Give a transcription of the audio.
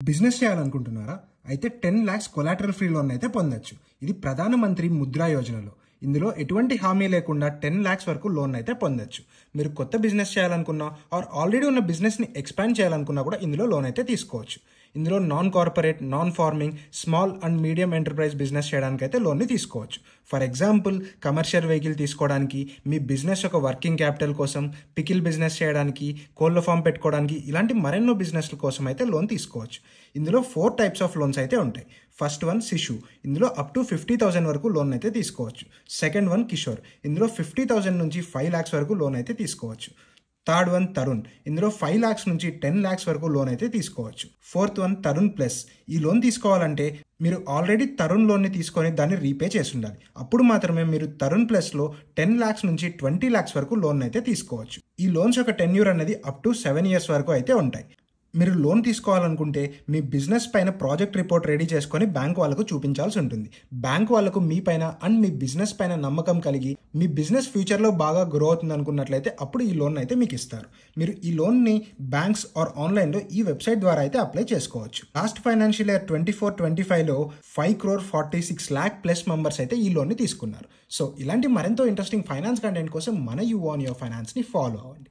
Business చేయాలనుకుంటున్నారా? అయితే 10 lakhs collateral free loan అయితే పొందొచ్చు. ఇది ప్రధానమంత్రి ముద్రా యోజనలో. ఇందులో ఎటువంటి హామీ లేకుండా 10 lakhs వరకు లోన్ అయితే పొందొచ్చు. మీరు కొత్త బిజినెస్ చేయాలనుకున్నా ఆల్రెడీ ఉన్న బిజినెస్ ని ఎక్స్పాండ్ చేయాలనుకున్నా కూడా ఇందులో లోన్ అయితే తీసుకోవచ్చు. ఇందులో non corporate, non farming, small and medium enterprise business చేయడానికి అయితే లోన్ని తీసుకోవచ్చు. ఫర్ ఎగ్జాంపుల్, కమర్షియల్ వెహికల్ తీసుకోవడానికి, మీ బిజినెస్ ఒక వర్కింగ్ క్యాపిటల్ కోసం, పికిల్ బిజినెస్ చేయడానికి, కోళ్ళ ఫామ్ పెట్టుకోవడానికి, ఇలాంటి మరెన్నో బిజినెస్ల కోసం అయితే లోన్ తీసుకోవచ్చు. ఇందులో 4 types ఆఫ్ లోన్స్ అయితే ఉంటాయి. ఫస్ట్ వన్ శిశు, ఇందులో అప్ టు 50,000 వరకు లోన్ అయితే తీసుకోవచ్చు. సెకండ్ వన్ కిషోర్, ఇందులో 50,000 నుంచి 5 lakhs వరకు లోన్ అయితే తీసుకోవచ్చు. థర్డ్ వన్ తరుణ్, ఇందులో 5 lakhs నుంచి 10 lakhs వరకు లోన్ అయితే తీసుకోవచ్చు. ఫోర్త్ వన్ తరుణ్ ప్లస్, ఈ లోన్ తీసుకోవాలంటే మీరు ఆల్రెడీ తరుణ్ లోన్ని తీసుకొని దాన్ని రీపే చేసి ఉండాలి. అప్పుడు మాత్రమే మీరు తరుణ్ ప్లస్లో 10 lakhs నుంచి 20 lakhs వరకు లోన్ అయితే తీసుకోవచ్చు. ఈ లోన్స్ యొక్క టెన్యూర్ అనేది అప్ టు 7 years వరకు అయితే ఉంటాయి. మీరు లోన్ తీసుకోవాలనుకుంటే మీ బిజినెస్ పైన ప్రాజెక్ట్ రిపోర్ట్ రెడీ చేసుకొని బ్యాంక్ వాళ్ళకు చూపించాల్సి ఉంటుంది. బ్యాంక్ వాళ్ళకు మీ పైన అండ్ మీ బిజినెస్ పైన నమ్మకం కలిగి మీ బిజినెస్ ఫ్యూచర్లో బాగా గ్రో అవుతుంది అనుకున్నట్లయితే అప్పుడు ఈ లోన్ అయితే మీకు ఇస్తారు. మీరు ఈ లోన్ని బ్యాంక్స్ ఆన్లైన్లో ఈ వెబ్సైట్ ద్వారా అయితే అప్లై చేసుకోవచ్చు. లాస్ట్ ఫైనాన్షియల్ ఇయర్ 24-25లో 5,46 lakh ప్లస్ మెంబర్స్ అయితే ఈ లోన్ని తీసుకున్నారు. సో ఇలాంటి మరెంతో ఇంట్రెస్టింగ్ ఫైనాన్స్ కంటెంట్ కోసం మన యూ ఆన్ యువర్ ఫైనాన్స్ని ఫాలో అవ్వండి.